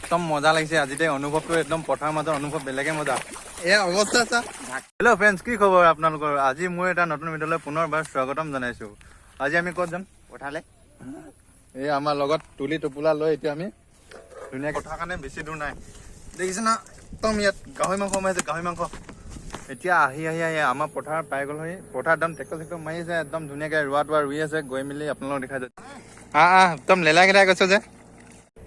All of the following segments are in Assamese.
একদম মজা লাগিছে আজিতে অনুভৱটো একদম পথাৰ মাজৰ অনুভৱ বেলেগে মজা এয়া অৱস্থা চা হেল্ল' ফ্ৰেণ্ডছ কি খবৰ আপোনালোকৰ আজি মই এটা নতুন ভিডিঅ'লৈ পুনৰবাৰ স্বাগতম জনাইছোঁ আজি আমি ক'ত যাম পথাৰলৈ এই আমাৰ লগত তুলি টোপোলা লৈ এতিয়া আমি ধুনীয়াকৈ পথাৰ কাৰণে বেছি দূৰ নাই দেখিছে না একদম ইয়াত গাহৰি মাংস সোমাইছে গাহৰি মাংস এতিয়া আহি আমাৰ পথাৰ পাই গ'ল হৈ পথাৰ একদম ট্ৰেক্টৰ মাৰি আছে একদম ধুনীয়াকৈ ৰোৱা ৰুই আছে গৈ মেলি আপোনালোকক দেখাই যায় একদম লেলাই গেলাই গৈছে যে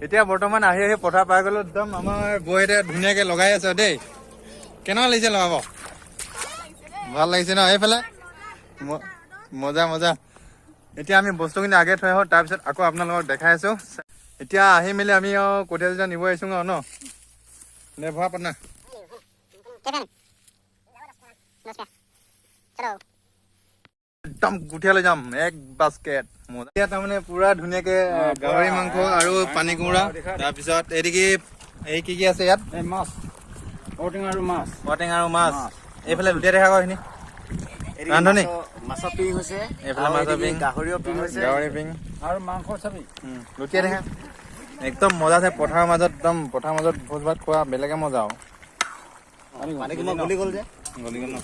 এতিয়া বৰ্তমান আহি পথাৰ পাই গ'লো একদম আমাৰ বৌহঁতে ধুনীয়াকৈ লগাই আছে দেই কেনেকুৱা লাগিছে লগাব ভাল লাগিছে ন এইফালে মজা মজা এতিয়া আমি বস্তুখিনি আগে থৈ আহোঁ তাৰপিছত আকৌ আপোনালোকক দেখাই আছোঁ এতিয়া আহি মেলি আমি কঠীয়া চঠীয়া নিব আহিছোঁ ন নে ভৰা পাটনা একদম কঠীয়া লৈ যাম এক বাস্কেট এতিয়া তাৰমানে পুৰা ধুনীয়াকে গাহৰি মাংস আৰু পানী কোমোৰা তাৰপিছত এইদিকে এই কি আছে ইয়াত মাছ ঔটেঙা আৰু মাছ এইফালে লুটিয়াই দেখা কয়খিনি ৰান্ধনি মাছৰ পিং হৈছে এইফালে মাছৰ পিং গাহৰি পিং আৰু মাংসৰ চাবি লুটিয়াই দেখা একদম মজা আছে পথাৰৰ মাজত ভোজ ভাত খোৱা বেলেগে মজা আৰু গলি গ'ল ন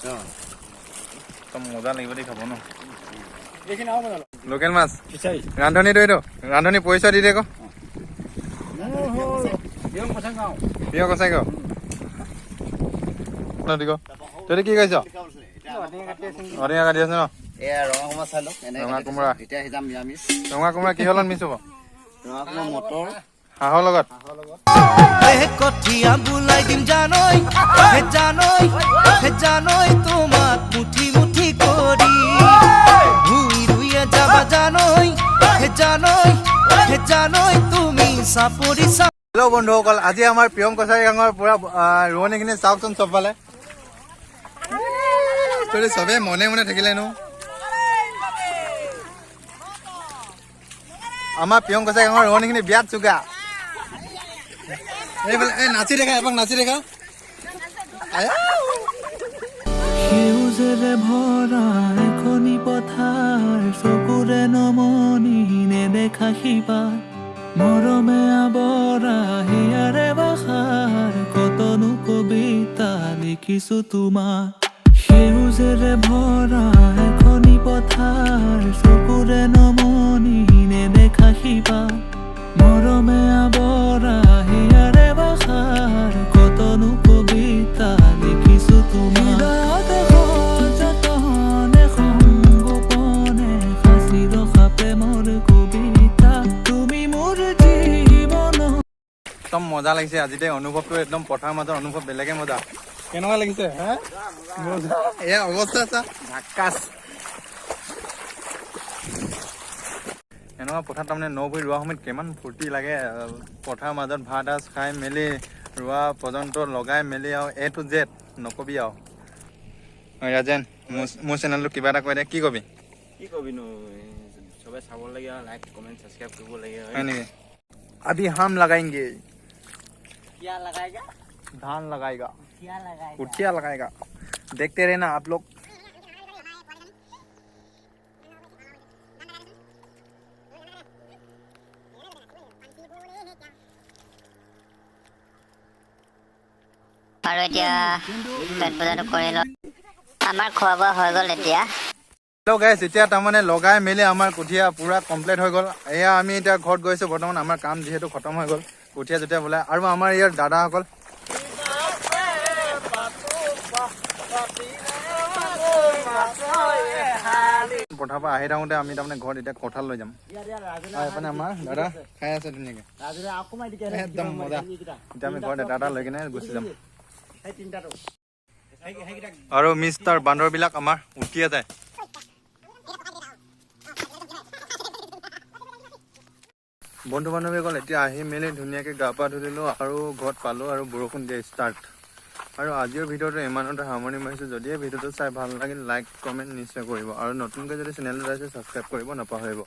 একদম মজা লাগিব দেই খাব ন লোকেল মাছ ৰান্ধনিটো এইটো ৰান্ধনি পৰিচয় দি দে আকৌ প্ৰিয় কচাই ক তই কি কৈছ ঔটেঙা কাটি আছে ন ৰঙা কোমোৰা কিহৰ লগত মিছ হ'ব মটৰ হাঁহৰ লগত কঠিয়া বুলাই দিম জানৈ তোমাক মুঠি মুঠি কৰি ভুই ৰুইয়ে যাবা জানৈ তুমি চাপৰি হেল্ল' বন্ধুসকল আজি আমাৰ প্ৰিয়ম কছাৰী গাঁৱৰ পুৰা ৰোৱনীখিনি চাওকচোন চবফালে চবে মনে মনে থাকিলে নো আমাৰ প্ৰিয়ম কছাৰী গাঁৱৰ ৰোৱনীখিনি বিয়াত চুগা এইফালে নাচি দেখা এপাক নাচি দেখা সেউজেৰে ভৰা এখনি পথাৰ চকুৰে নমনি নেদেখা শিপাৰ মৰমে আৱৰা হিয়াৰে বাখাৰ কতনো কবিতা লিখিছো তোমাৰ সেউজেৰে ভৰা এখনি পথাৰ চকুৰে নমনি নেদেখা শিপাৰ মৰমে আৱৰা হিয়াৰে বাখাৰ কতনো কবিতা লিখিছো তোমাৰ একদম মজা লাগিছে আজিতে অনুভৱটো একদম পথাৰ মাজৰ অনুভৱ বেলেগে মজা কেনেকুৱা লাগিছে এয়া অৱস্থা চা ধাক্কাচ এনেকুৱা পথাৰত তাৰমানে নভৰি ৰোৱা সময়ত কিমান ফূৰ্তি লাগে পথাৰৰ মাজত ভাত সাজ খাই মেলি ৰোৱা পৰ্যন্ত লগাই মেলি আৰু A to Z নকবি আৰু ৰাজেন মোৰ চেনেলটো কিবা এটা কৈ দে কি কবি নো চবে চাব লাগে লাইক কমেন্ট সাবস্ক্রাইব কৰিব লাগে হয় নেকি अभी हम लगाएंगे क्या लगाएगा धान लगाएगा क्या लगाएगा कुटिया लगाएगा देखते रहना आप लोग আৰু এতিয়া পেট বজাৰটো কৰি লওঁ আমাৰ খোৱা বোৱা হৈ গ'ল এতিয়া হেল্ল' গাইছ এতিয়া তাৰমানে লগাই মেলি আমাৰ কঠীয়া পুৰা কমপ্লিট হৈ গ'ল এয়া আমি এতিয়া ঘৰত গৈছোঁ বৰ্তমান আমাৰ কাম যিহেতু খতম হৈ গ'ল কঠীয়া যেতিয়া বোলে আৰু আমাৰ ইয়াৰ দাদাসকল পথাৰৰ পৰা আহি থাকোঁতে আমি তাৰমানে ঘৰত এতিয়া কঁঠাল লৈ যাম এইপিনে আমাৰ দাদা খাই আছে ধুনীয়াকৈ একদম মজা এতিয়া আমি ঘৰত এটা লৈ কিনে গুচি যাম আৰু মিষ্টাৰ বান্দৰবিলাক আমাৰ উঠিয়ে যায় বন্ধু বান্ধৱীসকল এতিয়া আহি মেলি ধুনীয়াকৈ গা পা ধুলিলোঁ আৰু ঘৰত পালোঁ আৰু বৰষুণ দিয়া ষ্টাৰ্ট আৰু আজিৰ ভিডিঅ'টো ইমানতে সামৰণি মাৰিছোঁ যদিহে ভিডিঅ'টো চাই ভাল লাগিল লাইক কমেণ্ট নিশ্চয় কৰিব আৰু নতুনকৈ যদি চেনেলটো চাইছে ছাবস্ক্ৰাইব কৰিব নাপাহৰিব